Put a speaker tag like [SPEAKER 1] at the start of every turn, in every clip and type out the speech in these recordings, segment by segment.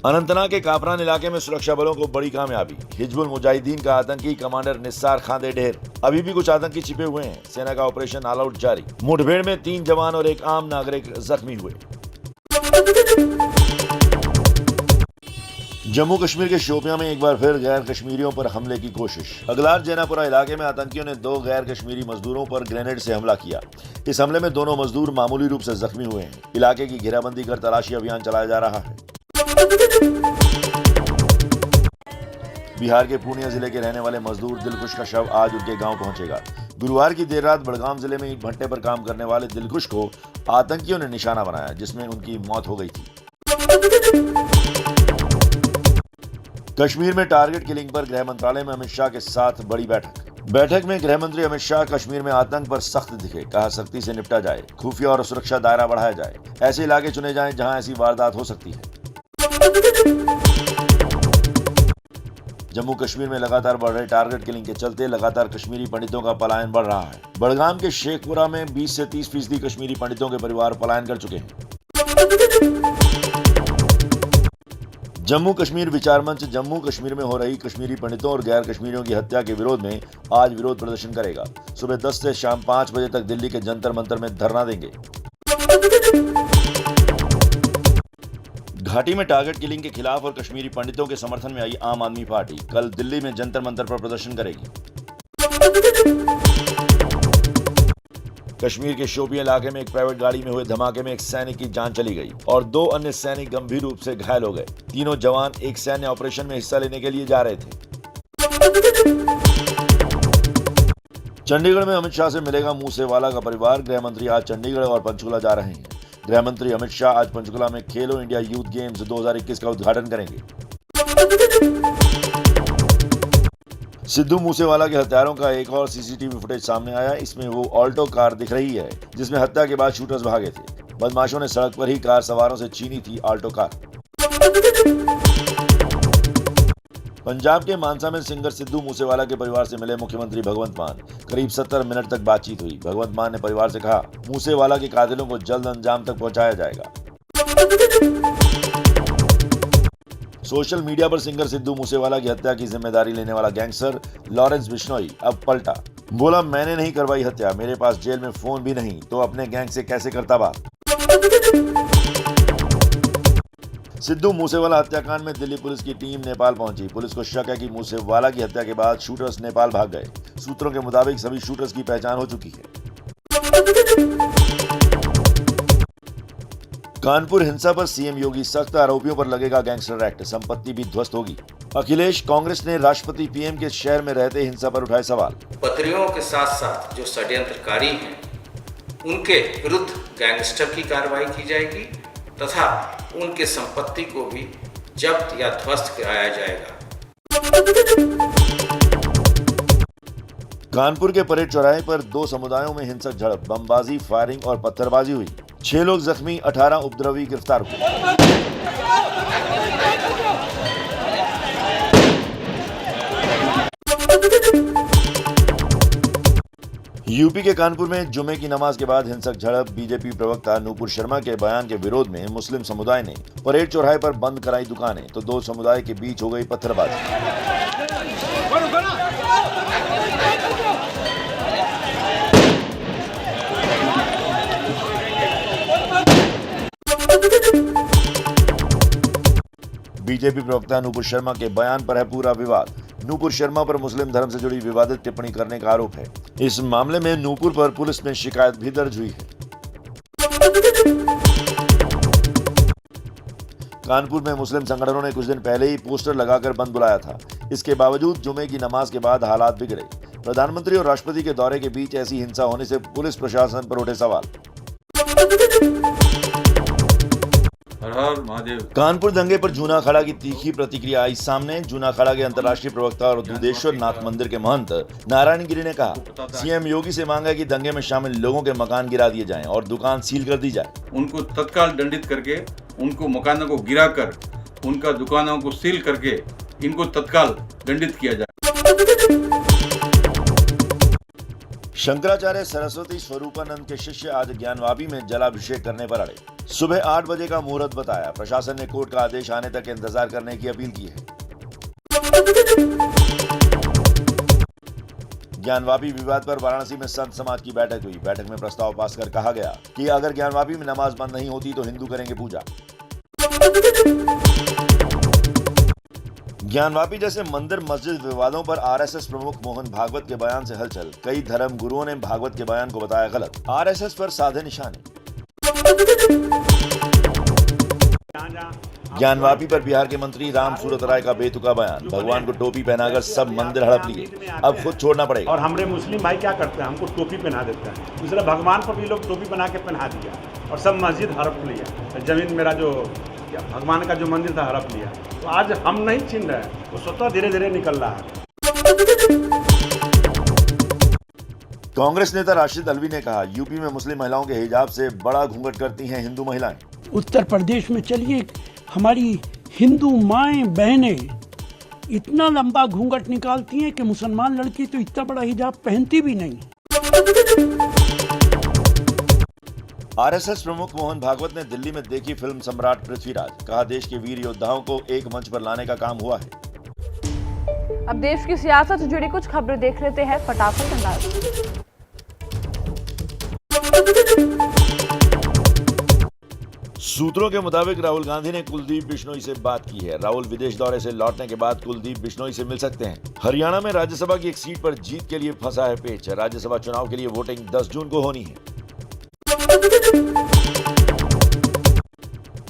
[SPEAKER 1] अनंतनाग के कापरान इलाके में सुरक्षा बलों को बड़ी कामयाबी। हिजबुल मुजाहिदीन का आतंकी कमांडर निस्सार खांदे ढेर। अभी भी कुछ आतंकी छिपे हुए हैं। सेना का ऑपरेशन ऑल आउट जारी। मुठभेड़ में 3 जवान और एक आम नागरिक जख्मी हुए। जम्मू कश्मीर के शोपियां में एक बार फिर गैर कश्मीरियों पर हमले की कोशिश। अगलार जैनापुरा इलाके में आतंकियों ने 2 गैर कश्मीरी मजदूरों पर ग्रेनेड से हमला किया। इस हमले में दोनों मजदूर मामूली रूप से जख्मी हुए हैं। इलाके की घेराबंदी कर तलाशी अभियान चलाया जा रहा है। बिहार के पूर्णिया जिले के रहने वाले मजदूर दिलखुश का शव आज उनके गांव पहुंचेगा। गुरुवार की देर रात बड़गाम जिले में ईंट भट्टे पर काम करने वाले दिलखुश को आतंकियों ने निशाना बनाया, जिसमें उनकी मौत हो गई थी। कश्मीर में टारगेट किलिंग पर गृह मंत्रालय में अमित शाह के साथ बड़ी बैठक में गृह मंत्री अमित शाह कश्मीर में आतंक पर सख्त दिखे। कहा, सख्ती से निपटा जाए, खुफिया और सुरक्षा दायरा बढ़ाया जाए, ऐसे इलाके चुने जाएं जहां ऐसी वारदात हो सकती है। जम्मू कश्मीर में लगातार बढ़ रहे टारगेट किलिंग के चलते लगातार कश्मीरी पंडितों का पलायन बढ़ रहा है। बड़गाम के शेखपुरा में 20 से 30% कश्मीरी पंडितों के परिवार पलायन कर चुके हैं। जम्मू कश्मीर विचार मंच जम्मू कश्मीर में हो रही कश्मीरी पंडितों और गैर कश्मीरियों की हत्या के विरोध में आज विरोध प्रदर्शन करेगा। सुबह 10 से शाम 5 बजे तक दिल्ली के जंतर मंतर में धरना देंगे। घाटी में टारगेट किलिंग के खिलाफ और कश्मीरी पंडितों के समर्थन में आई आम आदमी पार्टी कल दिल्ली में जंतर मंतर पर प्रदर्शन करेगी। कश्मीर के शोपियां इलाके में एक प्राइवेट गाड़ी में हुए धमाके में एक सैनिक की जान चली गई और 2 अन्य सैनिक गंभीर रूप से घायल हो गए। तीनों जवान एक सैन्य ऑपरेशन में हिस्सा लेने के लिए जा रहे थे। चंडीगढ़ में अमित शाह से मिलेगा मूसेवाला का परिवार। गृह मंत्री आज चंडीगढ़ और पंचकुला जा रहे हैं। गृह मंत्री अमित शाह आज पंचकुला में खेलो इंडिया यूथ गेम्स 2021 का उद्घाटन करेंगे। सिद्धू मूसेवाला के हत्यारों का एक और सीसीटीवी फुटेज सामने आया। इसमें वो ऑल्टो कार दिख रही है जिसमें हत्या के बाद शूटर्स भागे थे। बदमाशों ने सड़क पर ही कार सवारों से छीनी थी ऑल्टो कार। पंजाब के मानसा में सिंगर सिद्धू मूसेवाला के परिवार से मिले मुख्यमंत्री भगवंत मान। करीब 70 मिनट तक बातचीत हुई। भगवंत मान ने परिवार से कहा, मूसेवाला के कातिलों को जल्द अंजाम तक पहुंचाया जाएगा। सोशल मीडिया पर सिंगर सिद्धू मूसेवाला की हत्या की जिम्मेदारी लेने वाला गैंगस्टर लॉरेंस बिश्नोई अब पलटा। बोला, मैंने नहीं करवाई हत्या, मेरे पास जेल में फोन भी नहीं, तो अपने गैंग से कैसे करता बात। सिद्धू मूसेवाला हत्याकांड में दिल्ली पुलिस की टीम नेपाल पहुंची। पुलिस को शक है कि मूसेवाला की हत्या के बाद शूटर्स नेपाल भाग गए। सूत्रों के मुताबिक सभी शूटर्स की पहचान हो चुकी है। कानपुर हिंसा पर सीएम योगी सख्त, आरोपियों पर लगेगा गैंगस्टर एक्ट, संपत्ति भी ध्वस्त होगी। अखिलेश कांग्रेस ने राष्ट्रपति पीएम के शहर में रहते हिंसा पर उठाए सवाल।
[SPEAKER 2] पत्रियों के साथ साथ जो षड्यंत्रकारी हैं उनके विरुद्ध गैंगस्टर की कार्रवाई की जाएगी तथा उनके संपत्ति को भी जब्त या ध्वस्त कराया जाएगा।
[SPEAKER 1] कानपुर के परेड चौराहे पर 2 समुदायों में हिंसक झड़प, बमबाजी, फायरिंग और पत्थरबाजी हुई। 6 लोग जख्मी, 18 उपद्रवी गिरफ्तार हुए। यूपी के कानपुर में जुमे की नमाज के बाद हिंसक झड़प। बीजेपी प्रवक्ता नूपुर शर्मा के बयान के विरोध में मुस्लिम समुदाय ने परेड चौराहे पर बंद कराई दुकानें, तो 2 समुदाय के बीच हो गई पत्थरबाजी। बीजेपी प्रवक्ता नूपुर शर्मा के बयान पर है पूरा विवाद। नूपुर शर्मा पर मुस्लिम धर्म से जुड़ी विवादित टिप्पणी करने का आरोप है। इस मामले में नूपुर पर पुलिस में शिकायत भी दर्ज हुई है। कानपुर में मुस्लिम संगठनों ने कुछ दिन पहले ही पोस्टर लगाकर बंद बुलाया था। इसके बावजूद जुमे की नमाज के बाद हालात बिगड़े। प्रधानमंत्री और राष्ट्रपति के दौरे के बीच ऐसी हिंसा होने से पुलिस प्रशासन पर उठे सवाल। कानपुर दंगे पर जूना अखाड़ा की तीखी प्रतिक्रिया आई सामने। जूना अखाड़ा के अंतर्राष्ट्रीय प्रवक्ता और दुधेश्वर नाथ मंदिर के महंत नारायण गिरी ने कहा, सीएम योगी से मांगा कि दंगे में शामिल लोगों के मकान गिरा दिए जाएं और दुकान सील कर दी जाए।
[SPEAKER 3] उनको तत्काल दंडित करके, उनको मकानों को गिराकर, उनका दुकानों को सील करके इनको तत्काल दंडित किया जाए।
[SPEAKER 1] शंकराचार्य सरस्वती स्वरूपानंद के शिष्य आज ज्ञानवापी में जलाभिषेक करने पर अड़े। सुबह 8 बजे का मुहूर्त बताया। प्रशासन ने कोर्ट का आदेश आने तक इंतजार करने की अपील की है। ज्ञानवापी विवाद पर वाराणसी में संत समाज की बैठक हुई। बैठक में प्रस्ताव पास कर कहा गया कि अगर ज्ञानवापी में नमाज बंद नहीं होती तो हिंदू करेंगे पूजा। ज्ञानवापी जैसे मंदिर मस्जिद विवादों पर आरएसएस प्रमुख मोहन भागवत के बयान से हलचल। कई धर्म गुरुओं ने भागवत के बयान को बताया गलत। आरएसएस पर साधे निशाने। ज्ञानवापी पर बिहार के मंत्री राम सूरत राय का बेतुका बयान। भगवान को टोपी पहनाकर सब मंदिर हड़प लिए, अब खुद छोड़ना पड़ेगा।
[SPEAKER 4] और हमारे मुस्लिम भाई क्या करते हैं, हमको टोपी पहना देते हैं। दूसरा भगवान पर भी लोग टोपी बना के पहना दिया और सब मस्जिद हड़प लिया। जमीन मेरा जो भगवान का जो मंदिर था हड़प लिया। तो आज हम नहीं छीन रहे हैं, वो स्वतः धीरे धीरे निकल रहा है।
[SPEAKER 1] कांग्रेस नेता राशिद अल्वी ने कहा, यूपी में मुस्लिम महिलाओं के हिजाब से बड़ा घूंघट करती हैं हिंदू महिलाएं।
[SPEAKER 5] उत्तर प्रदेश में चलिए, हमारी हिंदू माएं बहनें इतना लंबा घूंघट निकालती हैं कि मुसलमान लड़की तो इतना बड़ा हिजाब पहनती भी नहीं।
[SPEAKER 1] आरएसएस प्रमुख मोहन भागवत ने दिल्ली में देखी फिल्म सम्राट पृथ्वीराज। कहा, देश के वीर योद्धाओं को एक मंच पर लाने का काम हुआ है।
[SPEAKER 6] अब देश की सियासत से जुड़ी कुछ खबरें देख लेते हैं फटाफट अंदाज।
[SPEAKER 1] सूत्रों के मुताबिक राहुल गांधी ने कुलदीप बिश्नोई से बात की है। राहुल विदेश दौरे से लौटने के बाद कुलदीप बिश्नोई से मिल सकते हैं। हरियाणा में राज्यसभा की एक सीट पर जीत के लिए फंसा है पेच। राज्यसभा चुनाव के लिए वोटिंग 10 जून को होनी है।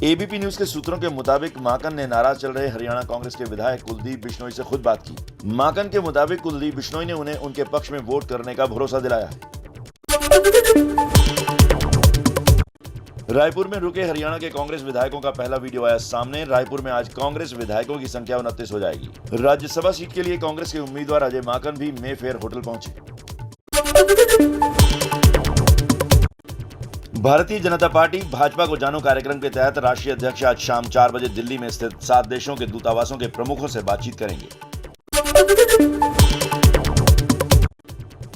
[SPEAKER 1] एबीपी न्यूज के सूत्रों के मुताबिक माकन ने नाराज चल रहे हरियाणा कांग्रेस के विधायक कुलदीप बिश्नोई से खुद बात की। माकन के मुताबिक कुलदीप बिश्नोई ने उन्हें उनके पक्ष में वोट करने का भरोसा दिलाया है। रायपुर में रुके हरियाणा के कांग्रेस विधायकों का पहला वीडियो आया सामने। रायपुर में आज कांग्रेस विधायकों की संख्या 29 हो जाएगी। राज्यसभा सीट के लिए कांग्रेस के उम्मीदवार अजय माकन भी मेफेयर होटल पहुंचे। भारतीय जनता पार्टी भाजपा को जानो कार्यक्रम के तहत राष्ट्रीय अध्यक्ष आज शाम 4 बजे दिल्ली में स्थित 7 देशों के दूतावासों के प्रमुखों से बातचीत करेंगे।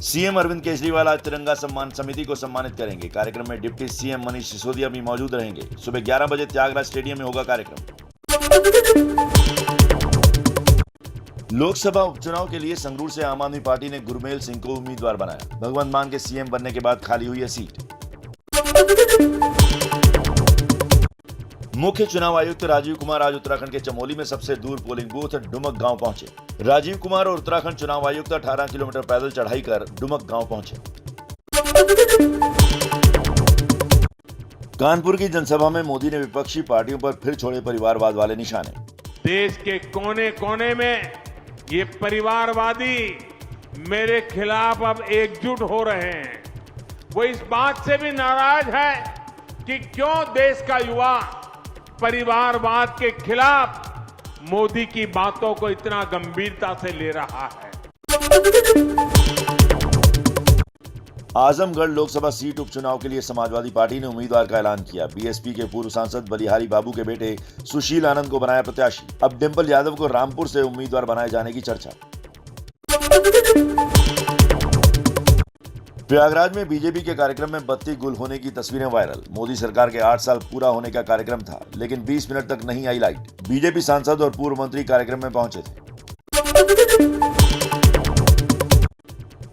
[SPEAKER 1] सीएम अरविंद केजरीवाल आज तिरंगा सम्मान समिति को सम्मानित करेंगे। कार्यक्रम में डिप्टी सीएम मनीष सिसोदिया भी मौजूद रहेंगे। सुबह 11 बजे त्यागराज स्टेडियम में होगा कार्यक्रम। लोकसभा उपचुनाव के लिए संगरूर से आम आदमी पार्टी ने गुरमेल सिंह को उम्मीदवार बनाया। भगवंत मान के सीएम बनने के बाद खाली हुई है सीट। मुख्य चुनाव आयुक्त राजीव कुमार आज उत्तराखंड के चमोली में सबसे दूर पोलिंग बूथ डुमक गांव पहुंचे। राजीव कुमार और उत्तराखंड चुनाव आयुक्त 18 किलोमीटर पैदल चढ़ाई कर डुमक गांव पहुंचे। कानपुर की जनसभा में मोदी ने विपक्षी पार्टियों पर फिर छोड़े परिवारवाद वाले निशाने।
[SPEAKER 7] देश के कोने कोने में ये परिवारवादी मेरे खिलाफ अब एकजुट हो रहे हैं। वो इस बात से भी नाराज है कि क्यों देश का युवा परिवारवाद के खिलाफ मोदी की बातों को इतना गंभीरता से ले रहा है।
[SPEAKER 1] आजमगढ़ लोकसभा सीट उपचुनाव के लिए समाजवादी पार्टी ने उम्मीदवार का ऐलान किया। बीएसपी के पूर्व सांसद बलिहारी बाबू के बेटे सुशील आनंद को बनाया प्रत्याशी। अब डिंपल यादव को रामपुर से उम्मीदवार बनाए जाने की चर्चा। प्रयागराज में बीजेपी के कार्यक्रम में बत्ती गुल होने की तस्वीरें वायरल। मोदी सरकार के 8 साल पूरा होने का कार्यक्रम था, लेकिन 20 मिनट तक नहीं आई लाइट। बीजेपी सांसद और पूर्व मंत्री कार्यक्रम में पहुंचे थे।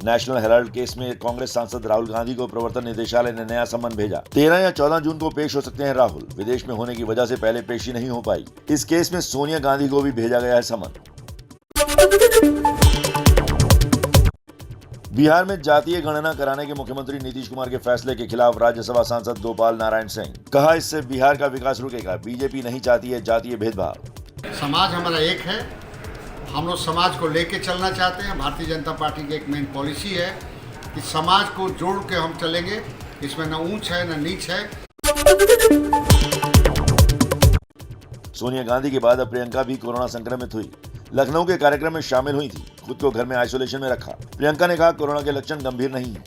[SPEAKER 1] नेशनल हेराल्ड केस में कांग्रेस सांसद राहुल गांधी को प्रवर्तन निदेशालय ने नया सम्मन भेजा। 13 या 14 जून को पेश हो सकते हैं राहुल। विदेश में होने की वजह से पहले पेशी नहीं हो पाई। इस केस में सोनिया गांधी को भी भेजा गया है सम्मन। बिहार में जातीय गणना कराने के मुख्यमंत्री नीतीश कुमार के फैसले के खिलाफ राज्यसभा सांसद गोपाल नारायण सिंह। कहा, इससे बिहार का विकास रुकेगा। बीजेपी नहीं चाहती है जातीय भेदभाव।
[SPEAKER 8] समाज हमारा एक है, हम लोग समाज को लेके चलना चाहते हैं। भारतीय जनता पार्टी की एक मेन पॉलिसी है कि समाज को जोड़ के हम चलेंगे। इसमें न ऊंच है न नीच है।
[SPEAKER 1] सोनिया गांधी के बाद अब प्रियंका भी कोरोना संक्रमित हुई। लखनऊ के कार्यक्रम में शामिल हुई थी। खुद को घर में आइसोलेशन में रखा। प्रियंका ने कहा, कोरोना के लक्षण गंभीर नहीं है।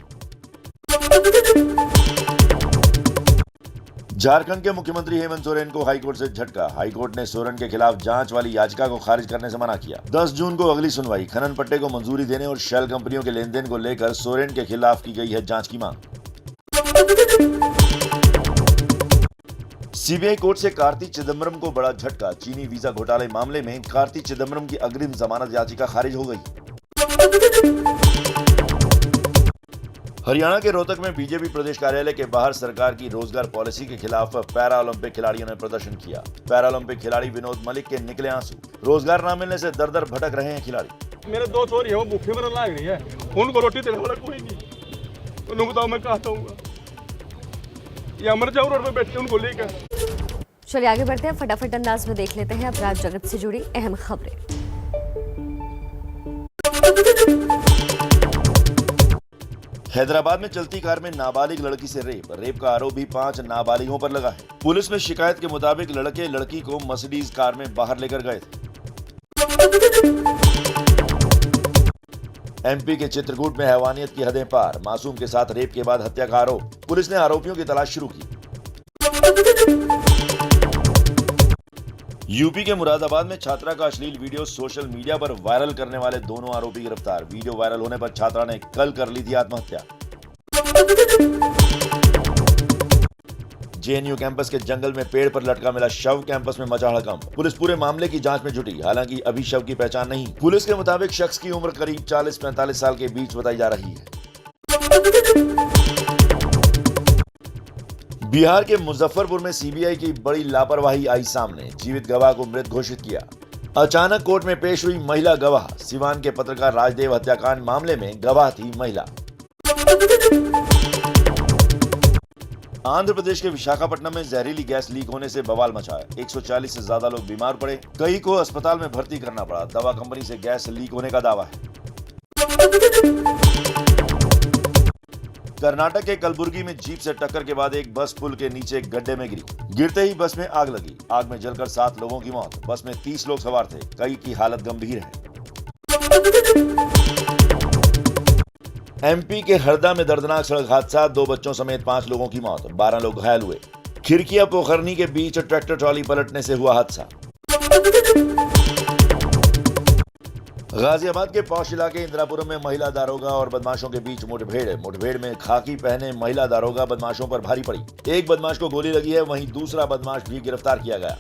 [SPEAKER 1] झारखंड के मुख्यमंत्री हेमंत सोरेन को हाईकोर्ट से झटका। हाईकोर्ट ने सोरेन के खिलाफ जांच वाली याचिका को खारिज करने से मना किया। 10 जून को अगली सुनवाई। खनन पट्टे को मंजूरी देने और शेल कंपनियों के लेन देन को लेकर सोरेन के खिलाफ की गई है जांच की मांग। सीबीआई कोर्ट से कार्ति चिदम्बरम को बड़ा झटका। चीनी वीजा घोटाले मामले में कार्ति चिदम्बरम की अग्रिम जमानत याचिका खारिज हो गई। हरियाणा के रोहतक में बीजेपी प्रदेश कार्यालय के बाहर सरकार की रोजगार पॉलिसी के खिलाफ पैरा ओलंपिक खिलाड़ियों ने प्रदर्शन किया। पैरा ओलंपिक खिलाड़ी विनोद मलिक के निकले आंसू। रोजगार न मिलने से दर दर भटक रहे हैं खिलाड़ी।
[SPEAKER 9] मेरे 2 छोरी है, वो भूखे मरने लायक नहीं है, उनको रोटी देने वाला कोई नहीं। उन्हें बताओ मैं कहाँ जाऊँगा, या मर जाऊँ रोड पे बैठ के उनको लेकर।
[SPEAKER 10] चलिए आगे बढ़ते हैं, फटाफट अंदाज में देख लेते हैं अपराध जगत से जुड़ी अहम खबरें।
[SPEAKER 1] हैदराबाद में चलती कार में नाबालिग लड़की से रेप का आरोप भी 5 नाबालिगों पर लगा है। पुलिस में शिकायत के मुताबिक लड़के लड़की को मर्सिडीज कार में बाहर लेकर गए थे। एमपी के चित्रकूट में हैवानियत की हदें पार। मासूम के साथ रेप के बाद हत्या का आरोप। पुलिस ने आरोपियों की तलाश शुरू की। यूपी के मुरादाबाद में छात्रा का अश्लील वीडियो सोशल मीडिया पर वायरल करने वाले दोनों आरोपी गिरफ्तार। वीडियो वायरल होने पर छात्रा ने कल कर ली थी आत्महत्या। जेएनयू कैंपस के जंगल में पेड़ पर लटका मिला शव। कैंपस में मचा हड़कंप। पुलिस पूरे मामले की जांच में जुटी। हालांकि अभी शव की पहचान नहीं। पुलिस के मुताबिक शख्स की उम्र करीब 40-45 साल के बीच बताई जा रही है। बिहार के मुजफ्फरपुर में सीबीआई की बड़ी लापरवाही आई सामने। जीवित गवाह को मृत घोषित किया। अचानक कोर्ट में पेश हुई महिला गवाह। सिवान के पत्रकार राजदेव हत्याकांड मामले में गवाह थी महिला। आंध्र प्रदेश के विशाखापट्टनम में जहरीली गैस लीक होने से बवाल मचा है। 140 से ज्यादा लोग बीमार पड़े। कई को अस्पताल में भर्ती करना पड़ा। दवा कंपनी से गैस लीक होने का दावा है। कर्नाटक के कलबुर्गी में जीप से टक्कर के बाद एक बस पुल के नीचे एक गड्ढे में गिरी। गिरते ही बस में आग लगी। आग में जलकर 7 लोगों की मौत। बस में 30 लोग सवार थे। कई की हालत गंभीर है। एमपी के हरदा में दर्दनाक सड़क हादसा। 2 बच्चों समेत 5 लोगों की मौत। 12 लोग घायल हुए। खिरकिया पोखरनी के बीच ट्रैक्टर ट्रॉली पलटने से हुआ हादसा। गाजियाबाद के पौष इलाके इंदिरापुरम में महिला दारोगा और बदमाशों के बीच मुठभेड़ में खाकी पहने महिला दारोगा बदमाशों पर भारी पड़ी। एक बदमाश को गोली लगी है, वहीं दूसरा बदमाश भी गिरफ्तार किया गया।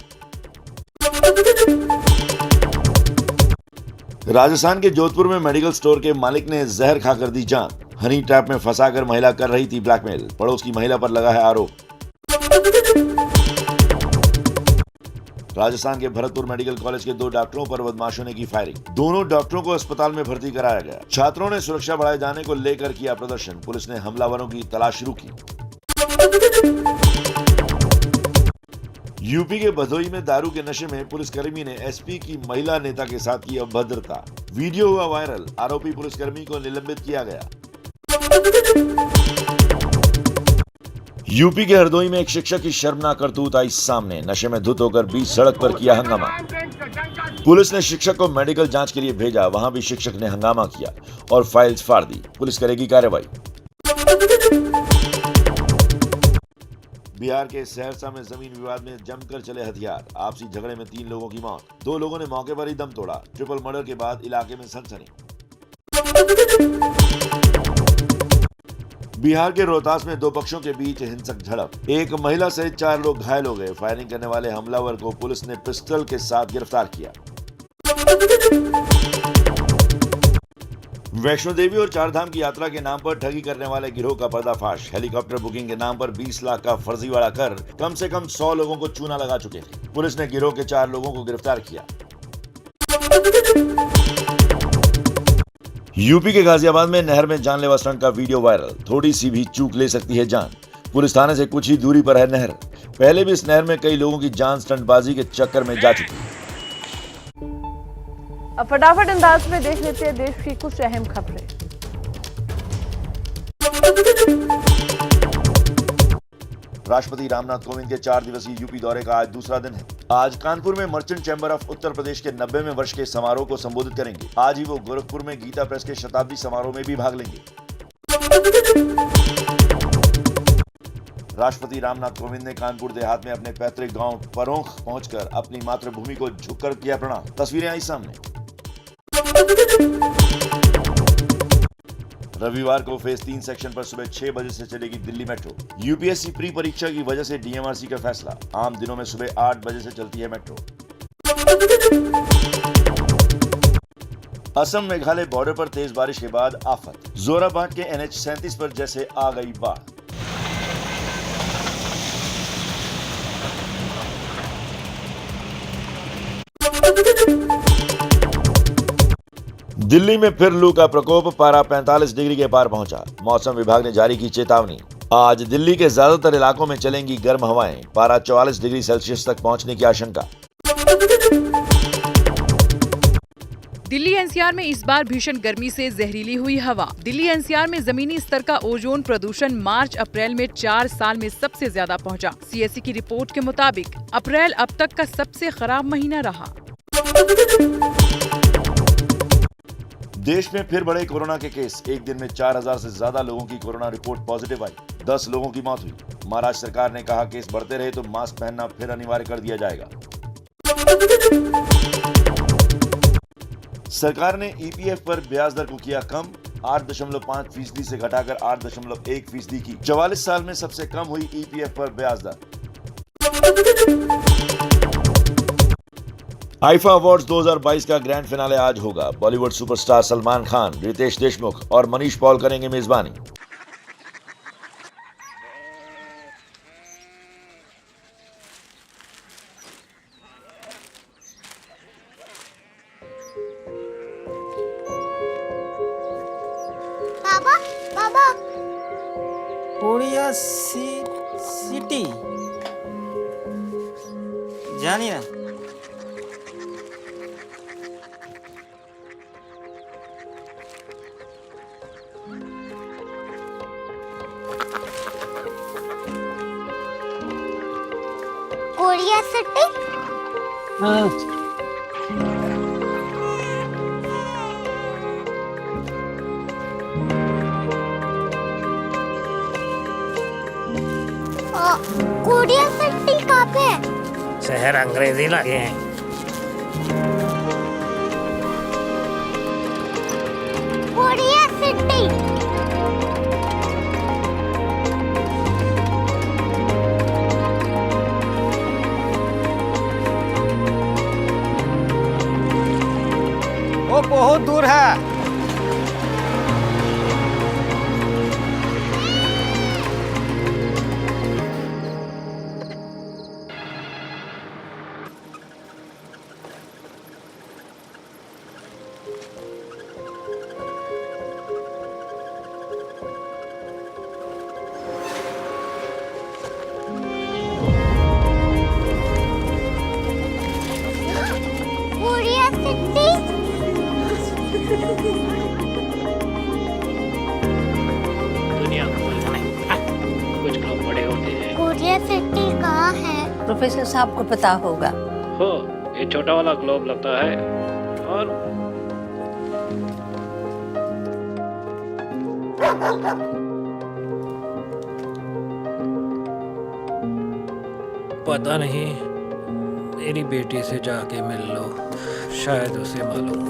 [SPEAKER 1] राजस्थान के जोधपुर में मेडिकल स्टोर के मालिक ने जहर खाकर दी जान। हनी ट्रैप में फंसाकर महिला कर रही थी ब्लैकमेल। पड़ोस की महिला पर लगा है आरोप। राजस्थान के भरतपुर मेडिकल कॉलेज के 2 डॉक्टरों पर बदमाशों ने की फायरिंग। दोनों डॉक्टरों को अस्पताल में भर्ती कराया गया। छात्रों ने सुरक्षा बढ़ाए जाने को लेकर किया प्रदर्शन। पुलिस ने हमलावरों की तलाश शुरू की। यूपी के भदोही में दारू के नशे में पुलिसकर्मी ने एसपी की महिला नेता के साथ की अभद्रता। वीडियो हुआ वायरल। आरोपी पुलिसकर्मी को निलंबित किया गया। यूपी के हरदोई में एक शिक्षक की शर्मनाक करतूत आई सामने। नशे में धुत होकर बीच सड़क पर किया हंगामा। पुलिस ने शिक्षक को मेडिकल जांच के लिए भेजा। वहां भी शिक्षक ने हंगामा किया और फाइल्स फाड़ दी। पुलिस करेगी कार्रवाई। बिहार के सहरसा में जमीन विवाद में जमकर चले हथियार। आपसी झगड़े में 3 लोगों की मौत। 2 लोगों ने मौके पर ही दम तोड़ा। ट्रिपल मर्डर के बाद इलाके में सनसनी। बिहार के रोहतास में 2 पक्षों के बीच हिंसक झड़प। एक महिला सहित 4 लोग घायल हो गए। फायरिंग करने वाले हमलावर को पुलिस ने पिस्टल के साथ गिरफ्तार किया। वैष्णो देवी और 4 धाम की यात्रा के नाम पर ठगी करने वाले गिरोह का पर्दाफाश। हेलीकॉप्टर बुकिंग के नाम पर 20 लाख का फर्जीवाड़ा कर कम से कम 100 लोगों को चूना लगा चुके थे। पुलिस ने गिरोह के 4 लोगों को गिरफ्तार किया। यूपी के गाजियाबाद में नहर में जानलेवा स्टंट का वीडियो वायरल। थोड़ी सी भी चूक ले सकती है जान। पुलिस थाने से कुछ ही दूरी पर है नहर। पहले भी इस नहर में कई लोगों की जान स्टंटबाजी के चक्कर में जा चुकी है।
[SPEAKER 6] अब फटाफट अंदाज में देख लेते हैं देश की कुछ अहम खबरें।
[SPEAKER 1] राष्ट्रपति रामनाथ कोविंद के 4 दिवसीय यूपी दौरे का आज दूसरा दिन है। आज कानपुर में merchant chamber of Uttar Pradesh के 90वें वर्ष के समारोह को संबोधित करेंगे। आज ही वो गोरखपुर में गीता प्रेस के शताब्दी समारोह में भी भाग लेंगे। राष्ट्रपति रामनाथ कोविंद ने कानपुर देहात में अपने पैतृक गांव परोंख पहुंचकर अपनी मातृभूमि को झुककर किया प्रणाम। तस्वीरें आई सामने। रविवार को फेज 3 सेक्शन पर सुबह 6 बजे से चलेगी दिल्ली मेट्रो। यूपीएससी प्री परीक्षा की वजह से डीएमआरसी का फैसला, आम दिनों में सुबह 8 बजे से चलती है मेट्रो। असम मेघालय बॉर्डर पर तेज बारिश के बाद आफत, जोराबाट के NH 37 पर जैसे आ गई बाढ़। दिल्ली में फिर लू का प्रकोप, पारा 45 डिग्री के पार पहुंचा। मौसम विभाग ने जारी की चेतावनी। आज दिल्ली के ज्यादातर इलाकों में चलेंगी गर्म हवाएं, पारा 44 डिग्री सेल्सियस तक पहुंचने की आशंका।
[SPEAKER 11] दिल्ली एनसीआर में इस बार भीषण गर्मी से जहरीली हुई हवा। दिल्ली एनसीआर में जमीनी स्तर का ओजोन प्रदूषण मार्च अप्रैल में 4 साल में सबसे ज्यादा पहुंचा। सीएससी की रिपोर्ट के मुताबिक अप्रैल अब तक का सबसे खराब महीना रहा।
[SPEAKER 1] देश में फिर बढ़े कोरोना के केस, एक दिन में 4000 से ज्यादा लोगों की कोरोना रिपोर्ट पॉजिटिव आई, 10 लोगों की मौत हुई। महाराष्ट्र सरकार ने कहा केस बढ़ते रहे तो मास्क पहनना फिर अनिवार्य कर दिया जाएगा। सरकार ने ईपीएफ पर ब्याज दर को किया कम, 8.5% से घटाकर 8.1% की। 44 साल में सबसे कम हुई ईपीएफ पर ब्याज दर। आईफा अवार्ड्स 2022 का ग्रैंड फिनाले आज होगा। बॉलीवुड सुपरस्टार सलमान खान, रितेश देशमुख और मनीष पॉल करेंगे मेजबानी।
[SPEAKER 12] बाबा कोरिया सिटी जानिए ना।
[SPEAKER 13] Korea city?
[SPEAKER 12] हाँ।
[SPEAKER 13] कोरिया सिटी कहाँ पे है?
[SPEAKER 12] शहर अंग्रेजी लगे हैं।
[SPEAKER 13] Korea city.
[SPEAKER 12] वो बहुत दूर है।
[SPEAKER 13] Korea city.
[SPEAKER 12] दुनिया कुछ लोग बड़े होते हैं।
[SPEAKER 13] कोरिया सिटी कहाँ है?
[SPEAKER 10] प्रोफेसर साहब को पता होगा।
[SPEAKER 12] हो, ये छोटा वाला ग्लोब लगता है और पता नहीं, मेरी बेटी से जाके मिल लो, शायद उसे मालूम हो।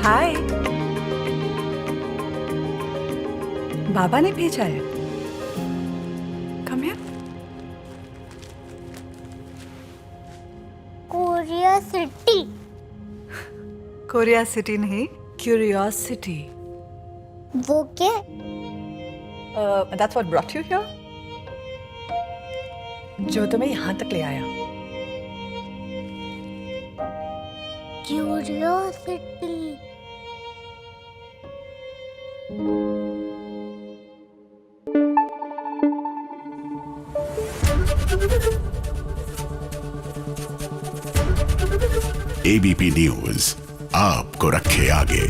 [SPEAKER 14] हाय, बाबा ने भेजा है। Come here.
[SPEAKER 13] Korea city.
[SPEAKER 14] Korea city नहीं, क्यूरियोसिटी।
[SPEAKER 13] वो क्या?
[SPEAKER 14] That's what brought you here? जो तुम्हें यहाँ तक ले आया।
[SPEAKER 13] क्यूरियोसिटी।
[SPEAKER 15] एबीपी न्यूज आपको रखे आगे।